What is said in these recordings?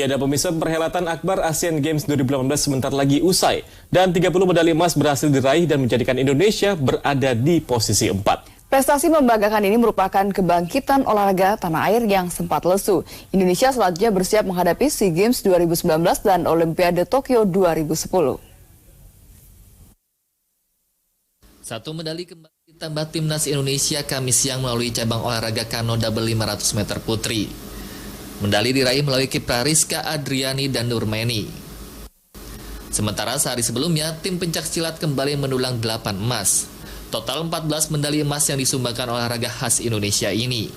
Ya, dan pemirsa, perhelatan Akbar Asian Games 2018 sebentar lagi usai. Dan 30 medali emas berhasil diraih dan menjadikan Indonesia berada di posisi 4. Prestasi membanggakan ini merupakan kebangkitan olahraga tanah air yang sempat lesu. Indonesia selanjutnya bersiap menghadapi SEA Games 2019 dan Olimpiade Tokyo 2010. Satu medali kembali ditambah timnas Indonesia Kamis siang melalui cabang olahraga kano double 500 meter putri. Medali diraih melalui kiprah Rizka Adriani dan Nurmeni. Sementara sehari sebelumnya, tim pencaksilat kembali mendulang 8 emas. Total 14 medali emas yang disumbangkan olahraga khas Indonesia ini.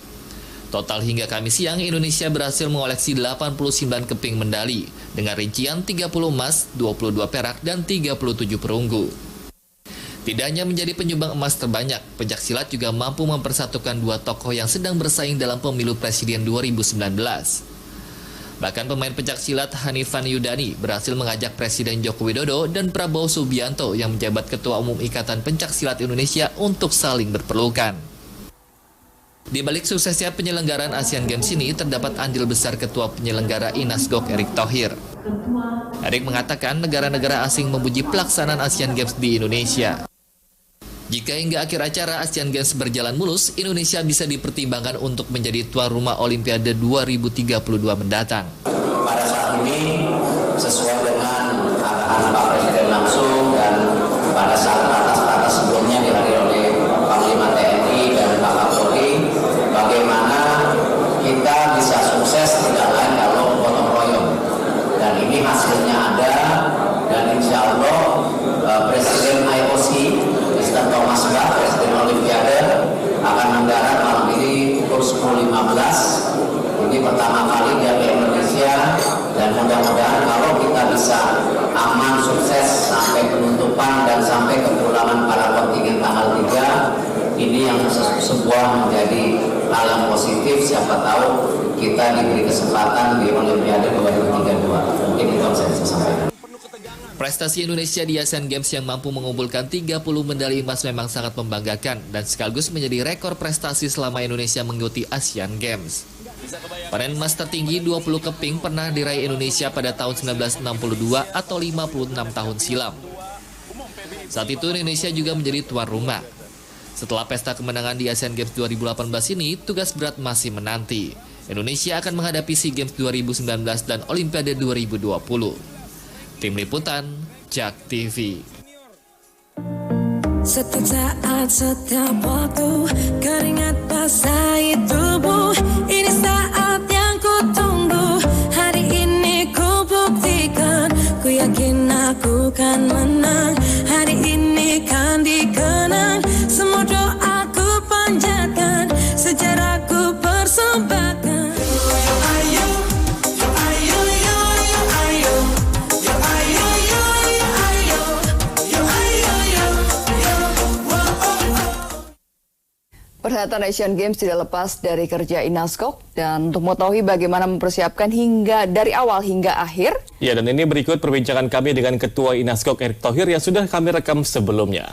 Total hingga Kamis siang, Indonesia berhasil mengoleksi 89 keping medali dengan rincian 30 emas, 22 perak, dan 37 perunggu. Tidak hanya menjadi penyumbang emas terbanyak, pencaksilat juga mampu mempersatukan dua tokoh yang sedang bersaing dalam pemilu presiden 2019. Bahkan pemain pencaksilat Hanifan Yudani berhasil mengajak Presiden Joko Widodo dan Prabowo Subianto yang menjabat Ketua Umum Ikatan Pencaksilat Indonesia untuk saling berpelukan. Di balik suksesnya penyelenggaraan Asian Games ini terdapat andil besar Ketua Penyelenggara Inasgok Erick Thohir. Erick mengatakan negara-negara asing memuji pelaksanaan Asian Games di Indonesia. Jika hingga akhir acara Asian Games berjalan mulus, Indonesia bisa dipertimbangkan untuk menjadi tuan rumah Olimpiade 2032 mendatang. Pada saat ini, sesuai dengan arahan Pak Presiden langsung dan pada saat ratas-ratas sebelumnya dihadiri oleh Panglima TNI dan Pak Kapolri, bagaimana kita bisa sukses tidak lain kalau gotong royong. Dan ini hasilnya ada, dan insya Allah Presiden IOC Mr. Thomas Bach, Presiden Olimpiade, akan mendarat malam ini pukul 10.15. Ini pertama kali dia ke Indonesia, dan mudah-mudahan kalau kita bisa aman, sukses sampai penutupan dan sampai kepulangan para kontingen tanggal 3, ini yang sebuah menjadi hal yang positif. Siapa tahu kita diberi kesempatan di Olimpiade 2032. Mungkin itu yang saya bisa sampaikan. Prestasi Indonesia di Asian Games yang mampu mengumpulkan 30 medali emas memang sangat membanggakan dan sekaligus menjadi rekor prestasi selama Indonesia mengikuti Asian Games. Peran emas tertinggi 20 keping pernah diraih Indonesia pada tahun 1962 atau 56 tahun silam. Saat itu Indonesia juga menjadi tuan rumah. Setelah pesta kemenangan di Asian Games 2018 ini, tugas berat masih menanti. Indonesia akan menghadapi SEA Games 2019 dan Olimpiade 2020. Tim Liputan, JAK TV. Setiap saat, setiap waktu, keringat basahi tubuh. Ini saat yang ku tunggu. Hari ini ku buktikan. Ku yakin aku kan menang. Hari ini kan dikenang. Semua doaku panjatkan. Sejarahku persembahkan. Perhelatan Asian Games tidak lepas dari kerja Inasgok, dan untuk mengetahui bagaimana mempersiapkan hingga dari awal hingga akhir. Ya, dan ini berikut perbincangan kami dengan Ketua Inasgok Erick Thohir yang sudah kami rekam sebelumnya.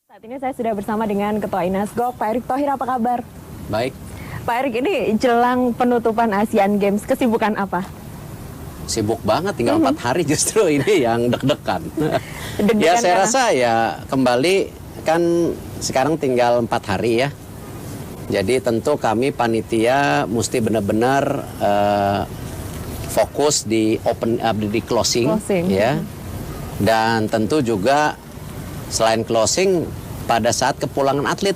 Saat ini saya sudah bersama dengan Ketua Inasgok, Pak Erick Thohir. Apa kabar? Baik. Pak Erick, ini jelang penutupan Asian Games, kesibukan apa? Sibuk banget, tinggal 4 hari justru ini yang deg-degan. Deg-degan Ya saya karena... rasa ya kembali kan sekarang tinggal 4 hari ya. Jadi tentu kami panitia mesti benar-benar fokus di closing ya. Dan tentu juga selain closing pada saat kepulangan atlet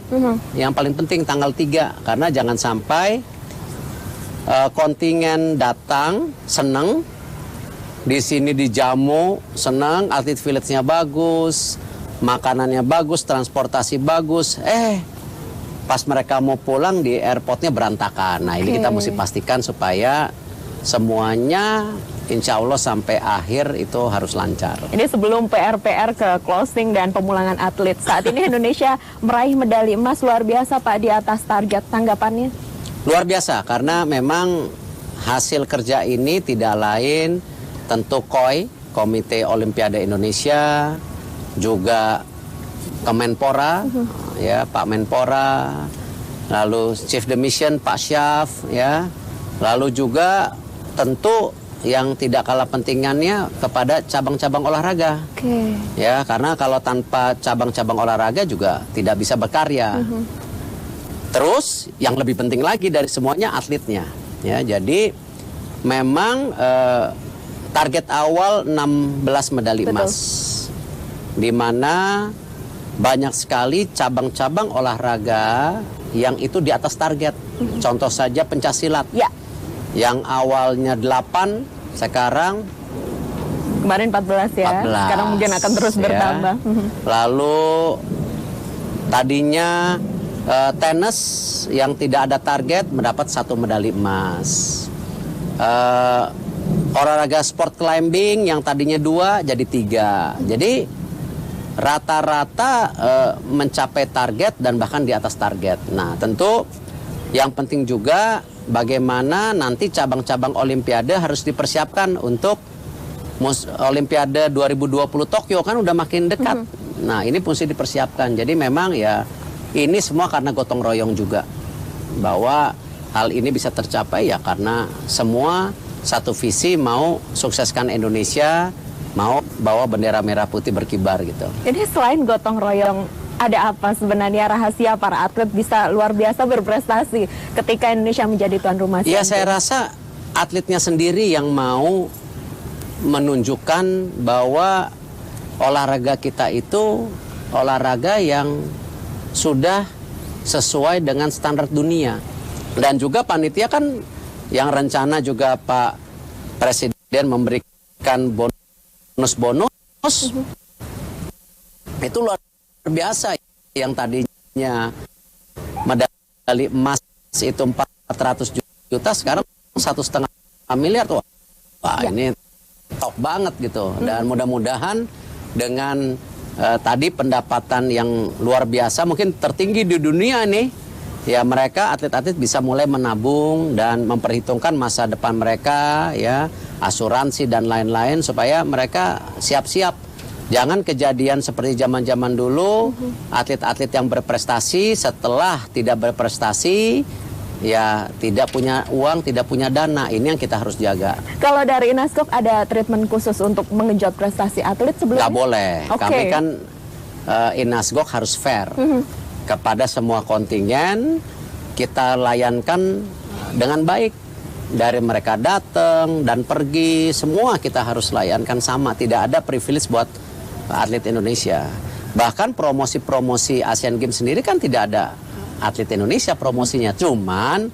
yang paling penting tanggal 3, karena jangan sampai kontingen datang seneng di sini dijamu, senang, atlet village-nya bagus, makanannya bagus, transportasi bagus, pas mereka mau pulang di airportnya berantakan. Nah ini kita mesti pastikan supaya semuanya insya Allah sampai akhir itu harus lancar. Ini sebelum PR-PR ke closing dan pemulangan atlet. Saat ini Indonesia meraih medali emas luar biasa Pak, di atas target. Tanggapannya? Luar biasa, karena memang hasil kerja ini tidak lain tentu KOI, Komite Olimpiade Indonesia, juga Kemenpora, ya Pak Menpora, lalu Chief the Mission Pak Syaf, ya, Lalu juga tentu yang tidak kalah pentingannya kepada cabang-cabang olahraga. Ya, karena kalau tanpa cabang-cabang olahraga juga tidak bisa berkarya. Terus yang lebih penting lagi dari semuanya atletnya. Ya, jadi memang target awal 16 medali emas. Di mana banyak sekali cabang-cabang olahraga yang itu di atas target. Contoh saja pencaksilat. Ya. Yang awalnya 8, sekarang Kemarin 14 ya. 14, Sekarang mungkin akan terus ya. bertambah. Lalu tadinya tenis yang tidak ada target mendapat 1 medali emas. Olahraga sport climbing yang tadinya 2 jadi 3. Jadi rata-rata mencapai target dan bahkan di atas target. Nah, tentu yang penting juga bagaimana nanti cabang-cabang olimpiade harus dipersiapkan untuk Olimpiade 2020 Tokyo, kan udah makin dekat. Nah, ini mesti dipersiapkan. Jadi memang ya ini semua karena gotong royong juga. Bahwa hal ini bisa tercapai ya karena semua satu visi mau sukseskan Indonesia, mau bawa bendera merah putih berkibar gitu. Jadi selain gotong royong, ada apa sebenarnya rahasia para atlet bisa luar biasa berprestasi ketika Indonesia menjadi tuan rumah? Ya, saya rasa atletnya sendiri yang mau menunjukkan bahwa olahraga kita itu olahraga yang sudah sesuai dengan standar dunia. Dan juga panitia kan yang rencana juga Pak Presiden memberikan bonus-bonus itu luar biasa. Yang tadinya medali emas itu 400 juta, sekarang 1,5 miliar tuh. Wah, ini top banget gitu. Dan mudah-mudahan dengan tadi pendapatan yang luar biasa, mungkin tertinggi di dunia nih, ya mereka atlet-atlet bisa mulai menabung dan memperhitungkan masa depan mereka, ya asuransi dan lain-lain supaya mereka siap-siap. Jangan kejadian seperti zaman-zaman dulu, atlet-atlet yang berprestasi setelah tidak berprestasi, ya tidak punya uang, tidak punya dana. Ini yang kita harus jaga. Kalau dari Inasgok ada treatment khusus untuk mengenjot prestasi atlet sebelumnya? Nggak boleh. Okay. Kami kan Inasgok harus fair kepada semua kontingen. Kita layankan dengan baik. Dari mereka datang dan pergi, semua kita harus layankan sama. Tidak ada privilege buat atlet Indonesia. Bahkan promosi-promosi Asian Games sendiri kan tidak ada atlet Indonesia promosinya. Cuman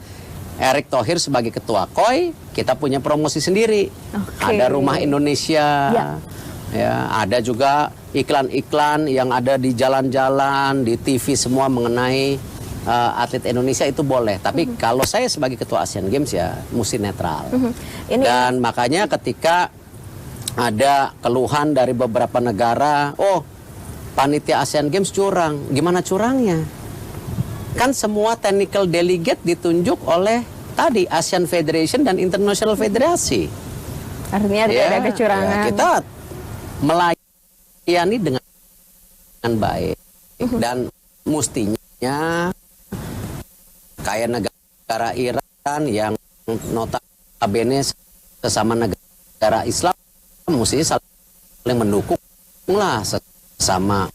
Erick Thohir sebagai ketua KOI, kita punya promosi sendiri. Ada Rumah Indonesia, ya, ada juga iklan-iklan yang ada di jalan-jalan, di TV semua mengenai atlet Indonesia itu boleh. Tapi kalau saya sebagai ketua Asian Games ya mesti netral. Dan makanya ketika ada keluhan dari beberapa negara, oh panitia Asian Games curang. Gimana curangnya? Kan semua technical delegate ditunjuk oleh tadi ASEAN Federation dan International Federasi. Artinya tidak ada kecurangan. Ya, kita melayani dengan baik. Dan mestinya kayak negara Iran yang notabene sesama negara Islam mestinya saling mendukung lah sesama.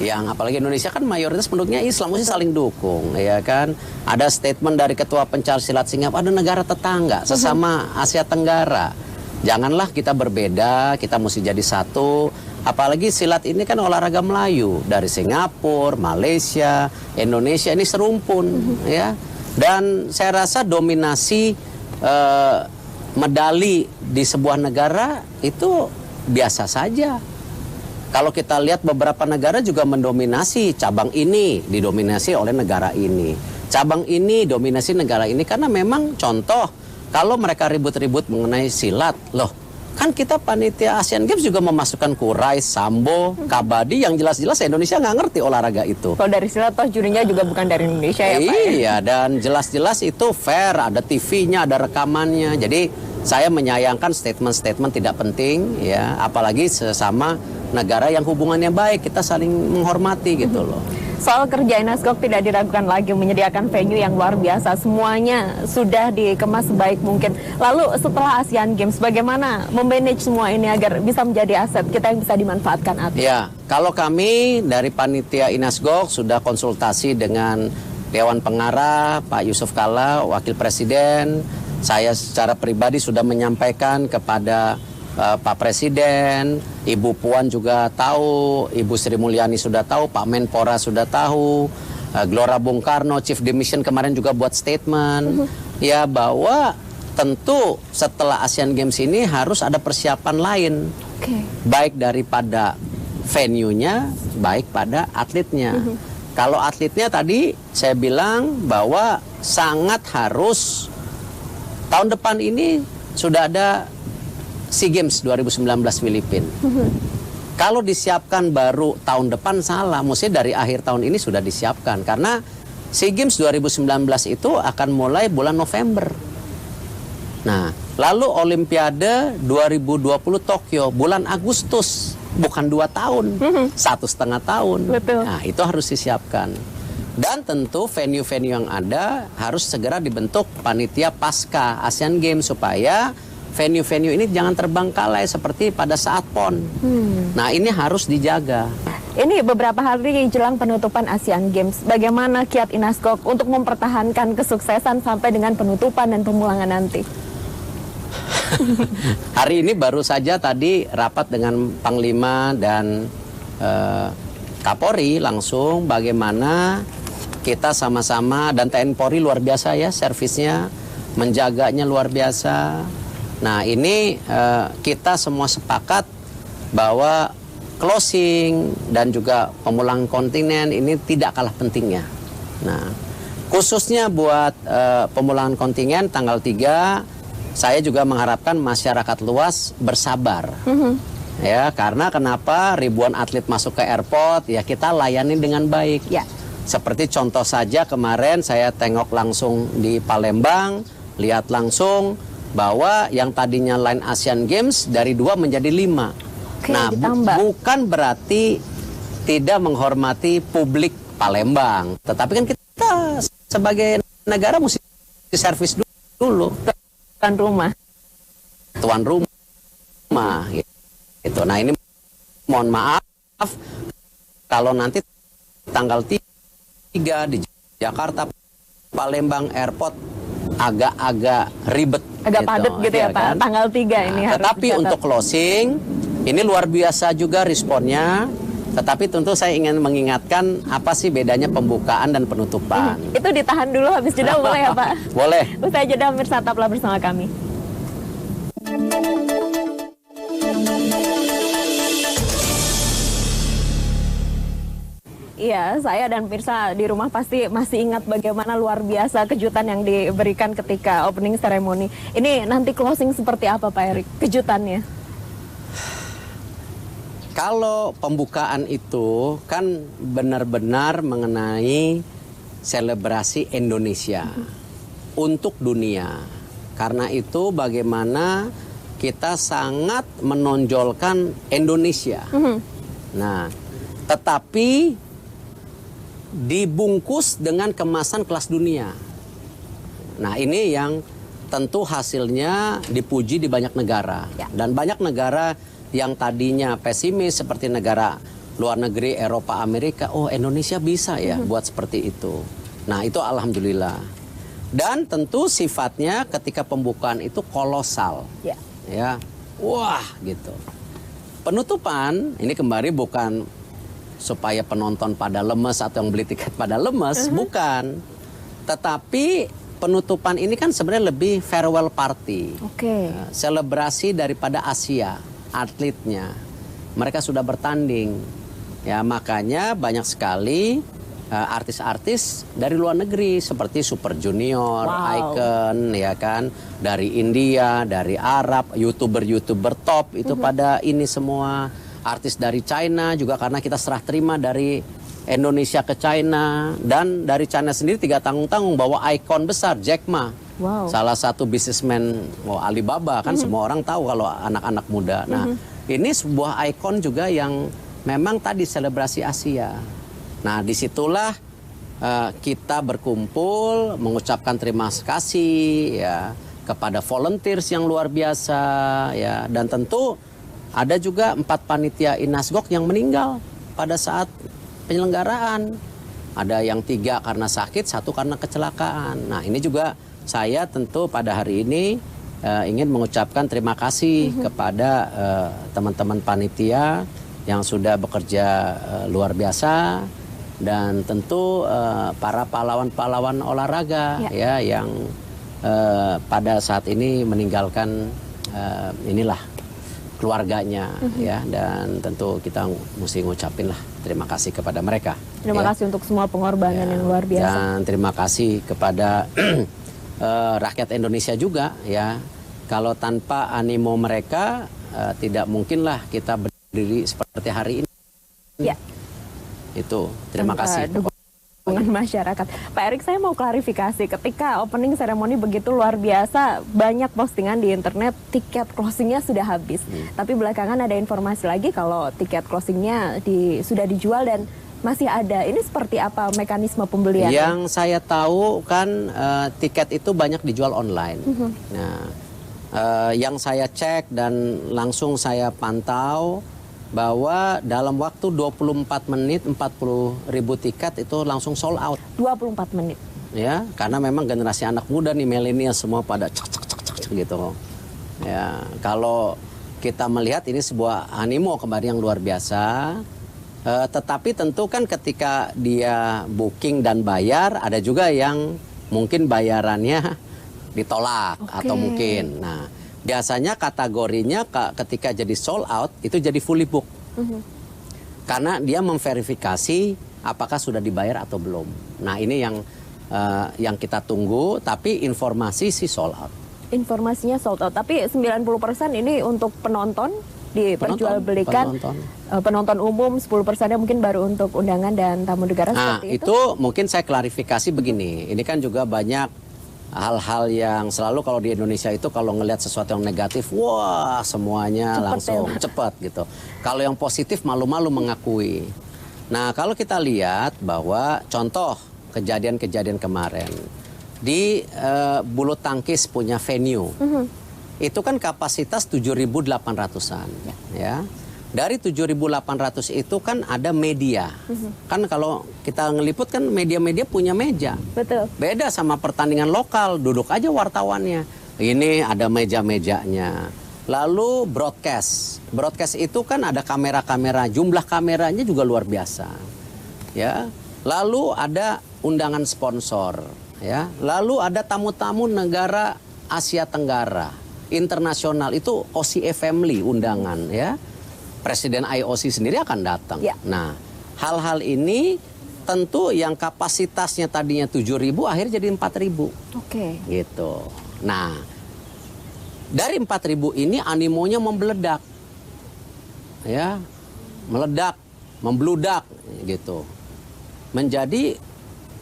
Yang apalagi Indonesia kan mayoritas penduduknya Islam, mesti saling dukung, ya kan. Ada statement dari Ketua Pencaksilat Singapura, ada negara tetangga sesama Asia Tenggara. Janganlah kita berbeda, kita mesti jadi satu. Apalagi silat ini kan olahraga Melayu, dari Singapura, Malaysia, Indonesia ini serumpun, ya. Dan saya rasa dominasi medali di sebuah negara itu biasa saja. Kalau kita lihat beberapa negara juga mendominasi cabang ini, didominasi oleh negara ini. Cabang ini dominasi negara ini karena memang contoh kalau mereka ribut-ribut mengenai silat, loh kan kita panitia Asian Games juga memasukkan kurai, sambo, kabadi yang jelas-jelas Indonesia nggak ngerti olahraga itu. Kalau dari silat toh jurinya juga bukan dari Indonesia ya Pak? Iya, dan jelas-jelas itu fair, ada TV-nya, ada rekamannya. Jadi saya menyayangkan statement-statement tidak penting, ya, apalagi sesama negara yang hubungannya baik, kita saling menghormati gitu loh. Soal kerja Inasgok tidak diragukan lagi menyediakan venue yang luar biasa. Semuanya sudah dikemas sebaik mungkin. Lalu setelah Asian Games, bagaimana memanage semua ini agar bisa menjadi aset kita yang bisa dimanfaatkan atlet? Ya, kalau kami dari panitia Inasgok sudah konsultasi dengan Dewan Pengarah, Pak Yusuf Kalla, Wakil Presiden. Saya secara pribadi sudah menyampaikan kepada Pak Presiden, Ibu Puan juga tahu, Ibu Sri Mulyani sudah tahu, Pak Menpora sudah tahu, Gelora Bung Karno, Chief de Mission kemarin juga buat statement, ya bahwa tentu setelah Asian Games ini harus ada persiapan lain, baik daripada venue-nya, baik pada atletnya. Kalau atletnya tadi saya bilang bahwa sangat harus tahun depan ini sudah ada SEA Games 2019 Filipina. Kalau disiapkan baru tahun depan salah, mesti dari akhir tahun ini sudah disiapkan. Karena SEA Games 2019 itu akan mulai bulan November. Nah, lalu Olimpiade 2020 Tokyo bulan Agustus, bukan 2 tahun, 1,5 tahun. Betul. Nah, itu harus disiapkan. Dan tentu venue-venue yang ada harus segera dibentuk panitia pasca Asian Games supaya venue-venue ini jangan terbengkalai seperti pada saat PON. Nah, ini harus dijaga. Ini beberapa hari jelang penutupan Asian Games. Bagaimana kiat Inasgok untuk mempertahankan kesuksesan sampai dengan penutupan dan pemulangan nanti? Hari ini baru saja tadi rapat dengan Panglima dan Kapolri langsung bagaimana kita sama-sama, dan TNI Polri luar biasa ya servisnya, menjaganya luar biasa. Nah, ini kita semua sepakat bahwa closing dan juga pemulangan kontingen ini tidak kalah pentingnya. Nah, khususnya buat pemulangan kontingen tanggal 3, saya juga mengharapkan masyarakat luas bersabar. Ya, karena kenapa ribuan atlet masuk ke airport, ya kita layani dengan baik. Ya. Seperti contoh saja kemarin saya tengok langsung di Palembang, lihat langsung bahwa yang tadinya line Asian Games dari 2 menjadi 5. Oke, nah, bukan berarti tidak menghormati publik Palembang, tetapi kan kita sebagai negara mesti servis dulu. Tuan rumah. Gitu. Nah, ini mohon maaf kalau nanti tanggal 3 di Jakarta Palembang Airport agak ribet. Agak gitu, padat gitu ya Pak, kan? tanggal 3 ini harus tetapi dicatat. untuk closing, ini luar biasa juga responnya. Tetapi tentu saya ingin mengingatkan apa sih bedanya pembukaan dan penutupan. Itu ditahan dulu habis jeda boleh ya Pak? Boleh. Usai jeda pemirsa tetaplah bersama kami. Iya, saya dan pemirsa di rumah pasti masih ingat bagaimana luar biasa kejutan yang diberikan ketika opening ceremony. Ini nanti closing seperti apa Pak Erik? Kejutannya? Kalau pembukaan itu kan benar-benar mengenai selebrasi Indonesia untuk dunia. Karena itu bagaimana kita sangat menonjolkan Indonesia. Nah, tetapi dibungkus dengan kemasan kelas dunia. Nah, ini yang tentu hasilnya dipuji di banyak negara. Ya. Dan banyak negara yang tadinya pesimis seperti negara luar negeri, Eropa, Amerika, oh Indonesia bisa ya buat seperti itu. Nah, itu alhamdulillah. Dan tentu sifatnya ketika pembukaan itu kolosal. Ya. Ya. Wah, gitu. Penutupan ini kembali bukan supaya penonton pada lemes atau yang beli tiket pada lemes, bukan. Tetapi penutupan ini kan sebenarnya lebih farewell party. Oke. Selebrasi daripada Asia, atletnya. Mereka sudah bertanding. Ya, makanya banyak sekali artis-artis dari luar negeri seperti Super Junior, Icon, ya kan, dari India, dari Arab, YouTuber top itu pada ini semua. Artis dari China juga karena kita serah terima dari Indonesia ke China, dan dari China sendiri 3 tanggung-tanggung bawa ikon besar Jack Ma. Salah satu bisnismen Alibaba kan semua orang tahu kalau anak-anak muda. Nah, ini sebuah ikon juga yang memang tadi selebrasi Asia. Nah, disitulah kita berkumpul mengucapkan terima kasih ya kepada volunteers yang luar biasa ya, dan tentu ada juga 4 panitia Inasgok yang meninggal pada saat penyelenggaraan. Ada yang 3 karena sakit, 1 karena kecelakaan. Nah, ini juga saya tentu pada hari ini ingin mengucapkan terima kasih kepada teman-teman panitia yang sudah bekerja luar biasa, dan tentu para pahlawan-pahlawan olahraga ya yang pada saat ini meninggalkan inilah keluarganya ya, dan tentu kita mesti ngucapin lah terima kasih kepada mereka. Terima kasih untuk semua pengorbanan yang luar biasa. Dan terima kasih kepada rakyat Indonesia juga ya. Kalau tanpa animo mereka tidak mungkinlah kita berdiri seperti hari ini. Ya. Itu terima kasih. Dukungan masyarakat. Pak Erik, saya mau klarifikasi. Ketika opening ceremony begitu luar biasa, banyak postingan di internet tiket closingnya sudah habis. Tapi belakangan ada informasi lagi kalau tiket closingnya sudah dijual dan masih ada. Ini seperti apa mekanisme pembelian? Yang saya tahu kan tiket itu banyak dijual online. Nah, yang saya cek dan langsung saya pantau bahwa dalam waktu 24 menit 40.000 tiket itu langsung sold out. 24 menit. Ya, karena memang generasi anak muda nih, milenial semua pada cek gitu. Ya, kalau kita melihat ini sebuah animo kembali yang luar biasa. Tetapi tentu kan ketika dia booking dan bayar, ada juga yang mungkin bayarannya ditolak atau mungkin. Nah, biasanya kategorinya ketika jadi sold out itu jadi fully book. Karena dia memverifikasi apakah sudah dibayar atau belum. Nah, ini yang kita tunggu, tapi informasi sih sold out. Informasinya sold out, tapi 90% ini untuk penonton diperjualbelikan. Penonton umum 10%-nya mungkin baru untuk undangan dan tamu negara. Nah, seperti itu mungkin saya klarifikasi begini. Ini kan juga banyak hal-hal yang selalu kalau di Indonesia itu kalau ngelihat sesuatu yang negatif, wah semuanya langsung cepat gitu. Kalau yang positif malu-malu mengakui. Nah, kalau kita lihat bahwa contoh kejadian-kejadian kemarin di bulu tangkis punya venue, itu kan kapasitas 7.800-an ya. Dari 7.800 itu kan ada media. Kan kalau kita ngeliput kan media-media punya meja. Betul. Beda sama pertandingan lokal, duduk aja wartawannya. Ini ada meja-mejanya. Lalu broadcast. Broadcast itu kan ada kamera-kamera, jumlah kameranya juga luar biasa. Ya. Lalu ada undangan sponsor, ya. Lalu ada tamu-tamu negara Asia Tenggara, internasional, itu OCA Family undangan, ya. Presiden IOC sendiri akan datang. Ya. Nah, hal-hal ini tentu yang kapasitasnya tadinya 7.000 akhirnya jadi 4.000. Oke. Gitu. Nah, dari 4.000 ini animonya membeledak. Ya. Meledak, membludak gitu. Menjadi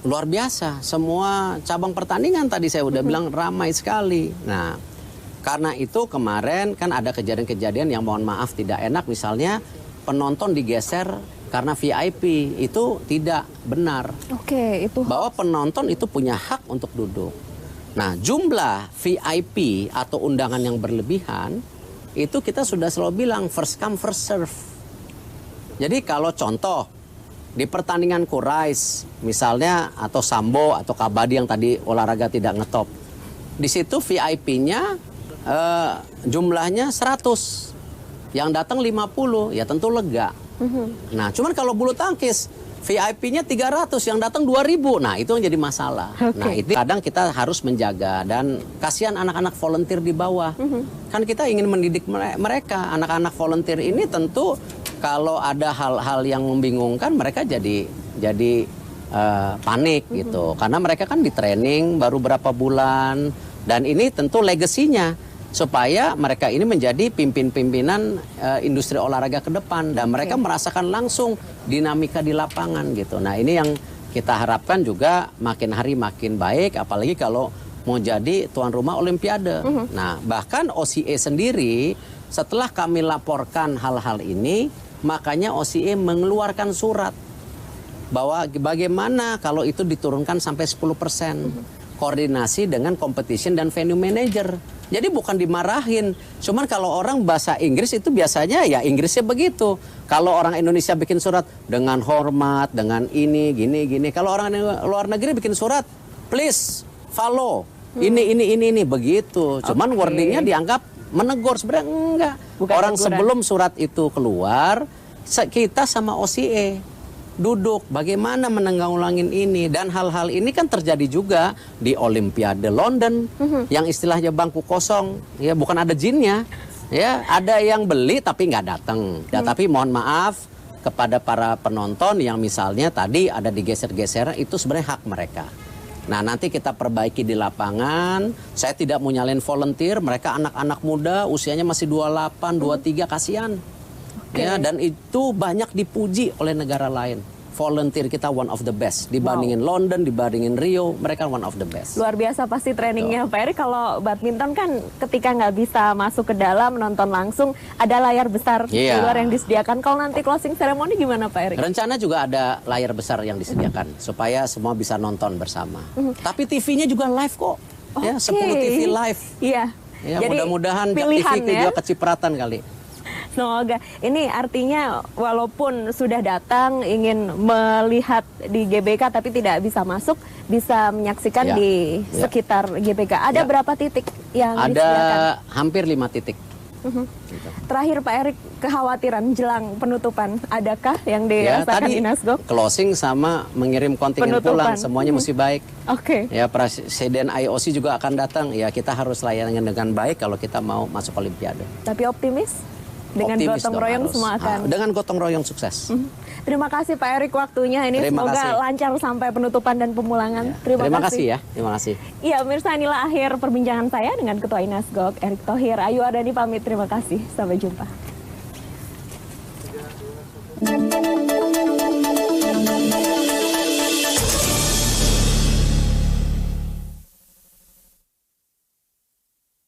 luar biasa. Semua cabang pertandingan tadi saya udah bilang ramai sekali. Nah, karena itu kemarin kan ada kejadian-kejadian yang mohon maaf tidak enak, misalnya penonton digeser karena VIP, itu tidak benar. Oke, itu bahwa penonton itu punya hak untuk duduk. Nah, jumlah VIP atau undangan yang berlebihan itu kita sudah selalu bilang first come first serve. Jadi kalau contoh di pertandingan Kurais misalnya atau Sambo atau Kabadi yang tadi olahraga tidak ngetop, di situ VIP-nya jumlahnya 100, yang datang 50, ya tentu lega. Nah, cuman kalau bulu tangkis VIP-nya 300, yang datang 2.000, nah itu yang jadi masalah. Nah, itu kadang kita harus menjaga, dan kasihan anak-anak volunteer di bawah. Kan kita ingin mendidik mereka, anak-anak volunteer ini tentu kalau ada hal-hal yang membingungkan mereka jadi panik gitu, karena mereka kan di training baru berapa bulan, dan ini tentu legasinya supaya mereka ini menjadi pimpinan industri olahraga ke depan, dan mereka merasakan langsung dinamika di lapangan gitu. Nah, ini yang kita harapkan juga makin hari makin baik, apalagi kalau mau jadi tuan rumah Olimpiade. Nah, bahkan OCA sendiri Setelah kami laporkan hal-hal ini, makanya OCE mengeluarkan surat bahwa bagaimana kalau itu diturunkan sampai 10%. Koordinasi dengan competition dan venue manager. Jadi bukan dimarahin. Cuman kalau orang bahasa Inggris itu biasanya ya Inggrisnya begitu. Kalau orang Indonesia bikin surat dengan hormat, dengan ini, gini. Kalau orang luar negeri bikin surat, please follow. Ini begitu. Cuman wordingnya dianggap menegur, sebenarnya enggak. Bukan Orang teguran. sebelum surat itu keluar, kita sama OCE duduk bagaimana menanggulangi ini, dan hal-hal ini kan terjadi juga di Olimpiade London yang istilahnya bangku kosong, ya bukan ada jinnya, ya ada yang beli tapi nggak datang. Ya, tapi mohon maaf kepada para penonton yang misalnya tadi ada digeser-geser, itu sebenarnya hak mereka. Nah, nanti kita perbaiki di lapangan. Saya tidak mau nyalain volunteer, mereka anak-anak muda, usianya masih 28, 23, kasihan. Ya, dan itu banyak dipuji oleh negara lain. Volunteer kita one of the best. Dibandingin London, dibandingin Rio, mereka one of the best. Luar biasa pasti trainingnya Pak Erik. Kalau badminton kan ketika nggak bisa masuk ke dalam, nonton langsung, ada layar besar di luar yang disediakan. Kalau nanti closing ceremony gimana Pak Erik? Rencana juga ada layar besar yang disediakan supaya semua bisa nonton bersama. Tapi TV-nya juga live kok. Ya, 10 TV live. Iya. Ya, Jadi, mudah-mudahan pilihan TV juga kecipratan kali. Semoga. Ini artinya walaupun sudah datang ingin melihat di GBK tapi tidak bisa masuk, bisa menyaksikan di sekitar GBK. Ada berapa titik yang disediakan? Ada hampir 5 titik. Terakhir Pak Erik, kekhawatiran jelang penutupan, adakah yang dirasakan Inasgok? Closing sama mengirim kontingen pulang, semuanya mesti baik. Oke. Ya, Presiden IOC juga akan datang. Ya, kita harus layani dengan baik kalau kita mau masuk Olimpiade. Tapi optimis? Dengan Optimis gotong dong, royong harus. semua akan. Dengan gotong royong sukses. Terima kasih Pak Erik waktunya ini. Terima Semoga kasih. lancar sampai penutupan dan pemulangan. Terima kasih ya. Terima kasih. Iya, pemirsa, inilah akhir perbincangan saya dengan Ketua Inasgok Erick Thohir. Ayu Ardani pamit. Terima kasih. Sampai jumpa.